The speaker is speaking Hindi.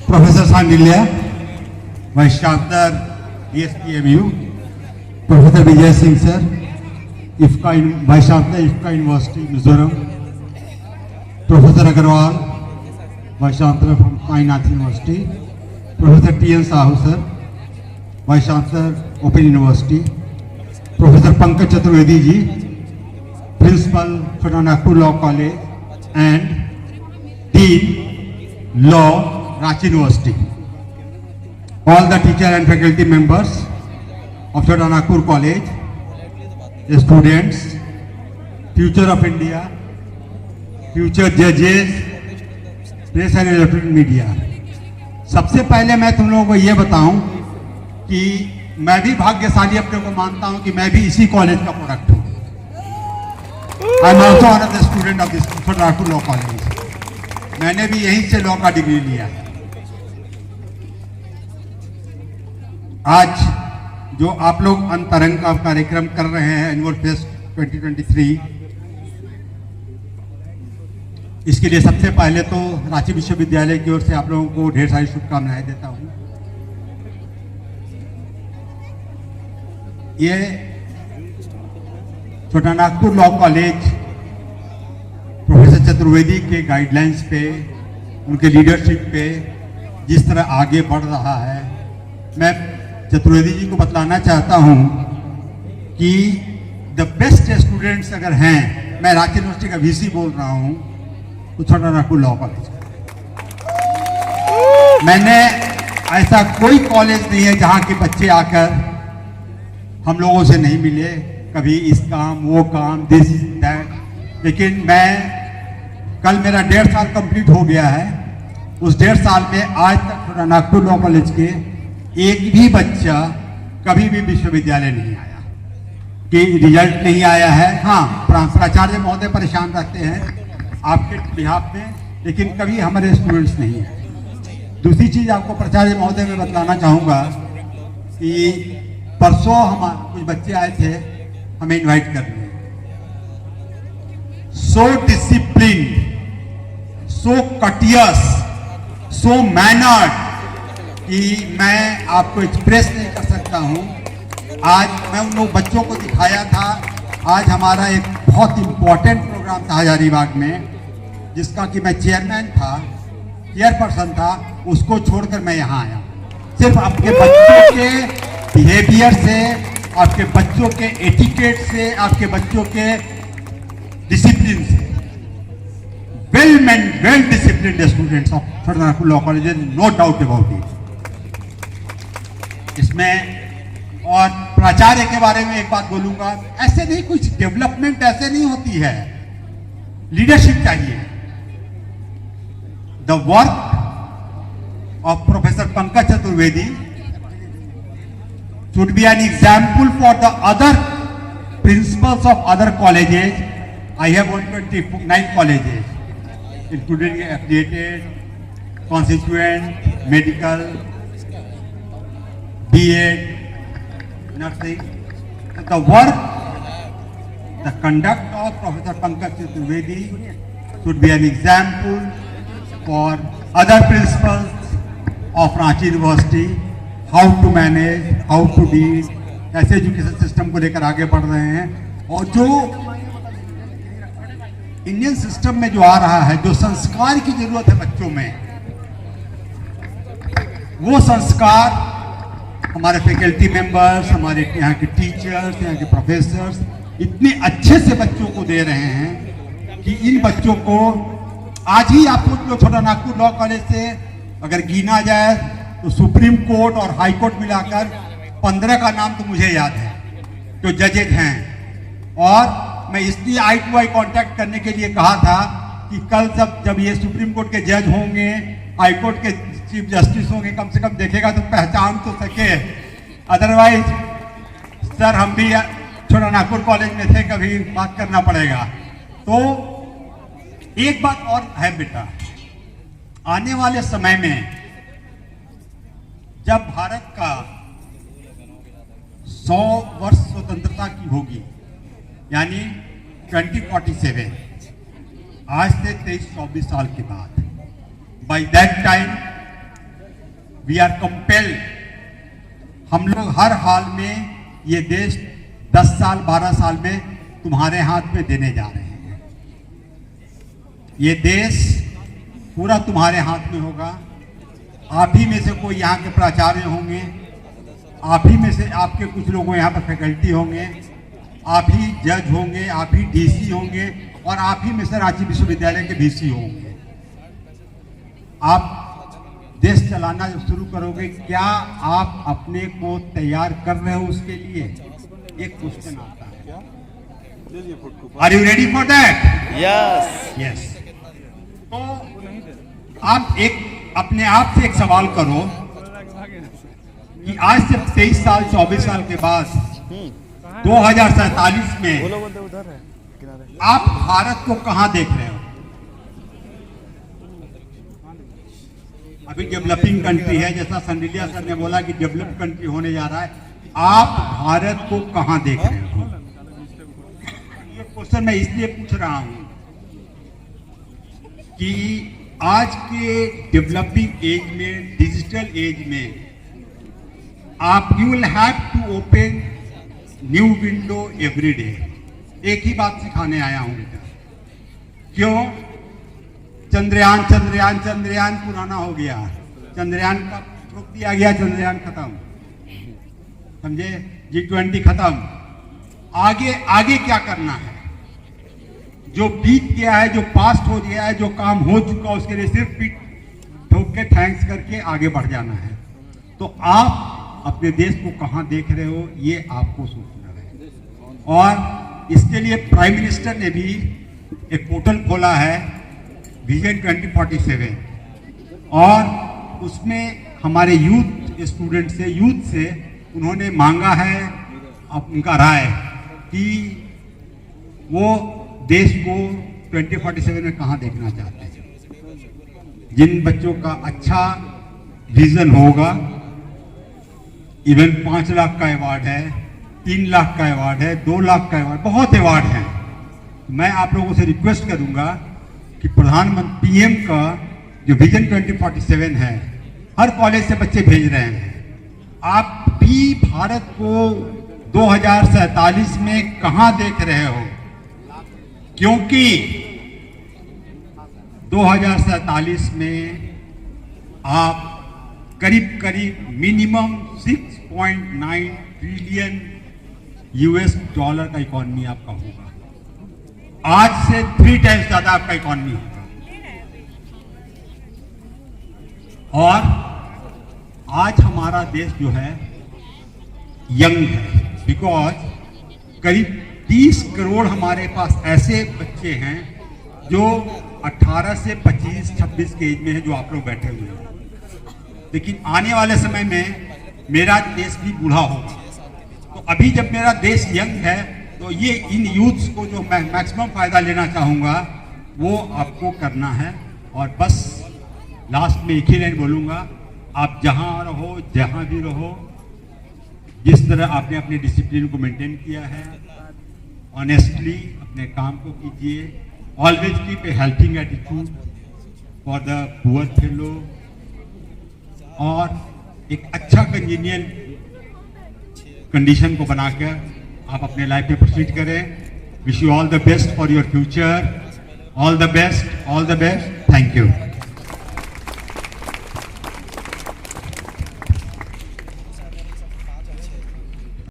Professor Sandilya, Vice Chancellor, ESPMU, Professor Vijay Singh sir, IFCA, Vice Chancellor, IFCA University, Mizoram, Professor Agarwal, Vice Chancellor from Kainath University, Professor T.N. Sahu sir, Vice Chancellor, Open University, Professor Pankaj Chaturvedi ji, Principal, Chota Nagpur Law College, and Dean, Law, Ranchi University. All the teacher and faculty members of Chota Nagpur College, the students, future of India, future judges, press and electronic media. सबसे पहले मैं तुम लोगों को ये बताऊं कि मैं भी भाग्यशाली अपने को मानता हूं कि मैं भी इसी कॉलेज का प्रोडक्ट हूं. I am also one of the student of this छोटा नागपुर लॉ कॉलेज. मैंने भी यहीं से लॉ का डिग्री लिया. आज जो आप लोग अंतरंग का कार्यक्रम कर रहे हैं एनुअल फेस्ट 2023, इसके लिए सबसे पहले तो रांची विश्वविद्यालय की ओर से आप लोगों को ढेर सारी शुभकामनाएं देता हूं. ये छोटा Nagpur law college professor Chaturvedi के गाइडलाइंस पे, उनके लीडरशिप पे जिस तरह आगे बढ़ रहा है, मैं चतुर्वेदी जी को बतलाना चाहता हूं कि द बेस्ट स्टूडेंट्स अगर हैं, मैं रांची यूनिवर्सिटी का वीसी बोल रहा हूं, तो छोटा नागपुर लॉ कॉलेज. मैंने ऐसा कोई कॉलेज नहीं है जहां के बच्चे आकर हम लोगों से नहीं मिले, कभी इस काम वो काम दिस दैट. लेकिन मैं कल मेरा 1.5 साल कंप्लीट हो गया है. उस 1.5 साल में आज तक छोटा नागपुर लॉ कॉलेज के एक भी बच्चा कभी भी विश्वविद्यालय नहीं आया कि रिजल्ट नहीं आया है. हाँ, प्राचार्य महोदय परेशान रहते हैं आपके बिहाफ में, लेकिन कभी हमारे स्टूडेंट्स नहीं है. दूसरी चीज आपको प्राचार्य महोदय में बतलाना चाहूंगा कि परसों हम कुछ बच्चे आए थे हमें इनवाइट करने. सो डिसिप्लिन, सो कटियस, सो मैनर्ड कि मैं आपको एक्सप्रेस नहीं कर सकता हूं. आज मैं उन लोग बच्चों को दिखाया था. आज हमारा एक बहुत इंपॉर्टेंट प्रोग्राम था हजारीबाग में, जिसका कि मैं चेयरपर्सन था. उसको छोड़कर मैं यहाँ आया सिर्फ आपके बच्चों के बिहेवियर से, आपके बच्चों के एटिकेट से, आपके बच्चों के डिसिप्लिन से. Well disciplined students of Chhota Nagpur law college, no doubt about it. इसमें और प्राचार्य के बारे में एक बात बोलूंगा, ऐसे नहीं, कुछ डेवलपमेंट ऐसे नहीं होती है. लीडरशिप चाहिए. The work of professor Pankaj Chaturvedi should be an example for the other principals of other colleges. I have 129 colleges, including affiliated, constituent, medical, B.Ed, nursing. The work, the conduct of Professor Pankaj Chaturvedi should be an example for other principals of Ranchi University. How to manage, how to deal, ऐसे एजुकेशन सिस्टम को लेकर आगे बढ़ रहे हैं. और जो इंडियन सिस्टम में जो आ रहा है, जो संस्कार की जरूरत है बच्चों में, वो संस्कार हमारे फैकल्टी मेंबर्स, हमारे यहाँ के टीचर्स, यहाँ के प्रोफेसर्स इतने अच्छे से बच्चों को दे रहे हैं कि इन बच्चों को आज ही आपको छोटा नागपुर लॉ कॉलेज से अगर गिना जाए तो सुप्रीम कोर्ट और हाई कोर्ट मिलाकर 15 का नाम तो मुझे याद है जो जजेज हैं. और मैं इसलिए आई टू आई कॉन्टैक्ट करने के लिए कहा था कि कल जब ये सुप्रीम कोर्ट के जज होंगे, हाई कोर्ट के चीफ जस्टिस होंगे, कम से कम देखेगा तो पहचान तो सके. अदरवाइज सर हम भी छोटा नागपुर कॉलेज में थे, कभी बात करना पड़ेगा. तो एक बात और है बेटा, आने वाले समय में जब भारत का 100 वर्ष स्वतंत्रता की होगी, यानी 2047, आज से 23-24 साल के बाद, by that time we are compelled, हम लोग हर हाल में ये देश 10 साल 12 साल में तुम्हारे हाथ में देने जा रहे हैं। ये देश पूरा तुम्हारे हाथ में होगा। आप ही में से कोई यहाँ के प्राचार्य होंगे, आप ही में से आपके कुछ लोगों यहाँ पर फैकल्टी होंगे, आप ही जज होंगे, आप ही डीसी होंगे और आप ही में से रांची विश्वविद्यालय के वीसी होंगे। आप देश चलाना जब शुरू करोगे, क्या आप अपने को तैयार कर रहे हो उसके लिए? एक क्वेश्चन आता है। Are you ready for that? Yes. Yes. तो आप एक अपने आप से एक सवाल करो कि आज से 23 साल 24 साल के बाद 2047 में आप भारत को कहां देख रहे हो? अभी डेवलपिंग कंट्री है, जैसा संडिलिया सर ने बोला कि डेवलप्ड कंट्री होने जा रहा है। आप भारत को कहां देख रहे हो? ये क्वेश्चन मैं इसलिए पूछ रहा हूं कि आज के डेवलपिंग एज में, डिजिटल एज में, आप you will have to open new window every day. एक ही बात सिखाने आया हूं बेटा। क्यों? चंद्रयान चंद्रयान चंद्रयान पुराना हो गया, चंद्रयान का रोक दिया गया, चंद्रयान खत्म, समझे? G20 खत्म। आगे आगे क्या करना है? जो बीत गया है, जो पास्ट हो गया है, जो काम हो चुका, उसके लिए सिर्फ पीठ ठोक के थैंक्स करके आगे बढ़ जाना है। तो आप अपने देश को कहां देख रहे हो, ये आपको सोचना है। और इसके लिए प्राइम मिनिस्टर ने भी एक पोर्टल खोला है, विजन 2047, और उसमें हमारे यूथ स्टूडेंट से, यूथ से उन्होंने मांगा है उनका राय कि वो देश को 2047 में कहां देखना चाहते हैं। जिन बच्चों का अच्छा विजन होगा, इवन 5 लाख का अवार्ड है, 3 लाख का अवार्ड है, 2 लाख का अवार्ड, बहुत अवार्ड हैं। मैं आप लोगों से रिक्वेस्ट करूंगा कि प्रधानमंत्री पीएम का जो विजन 2047 है, हर कॉलेज से बच्चे भेज रहे हैं। आप भी भारत को 2047 में कहां देख रहे हो? क्योंकि 2047 में आप करीब करीब मिनिमम 6.9 ट्रिलियन US डॉलर का इकोनॉमी आपका होगा। आज से 3 टाइम्स ज्यादा आपका इकोनॉमी होगा। और आज हमारा देश जो है यंग है, बिकॉज करीब 30 करोड़ हमारे पास ऐसे बच्चे हैं जो 18 से 25-26 के एज में है, जो आप लोग बैठे हुए हैं। लेकिन आने वाले समय में मेरा देश भी बूढ़ा होगा। तो अभी जब मेरा देश यंग है, तो ये इन यूथ्स को जो मैं मैक्सिमम फायदा लेना चाहूँगा, वो आपको करना है। और बस लास्ट में एक ही लाइन बोलूँगा, आप जहाँ रहो, जहाँ भी रहो, जिस तरह आपने अपने डिसिप्लिन को मेंटेन किया है, ऑनेस्टली अपने काम को कीजिए। Always keep a helping attitude for the poor fellow, और एक अच्छा कंजीनियल कंडीशन को बनाकर आप अपने लाइफ में प्रोसीड करें। Wish you all the best for your future. All the best, all the best. Thank you.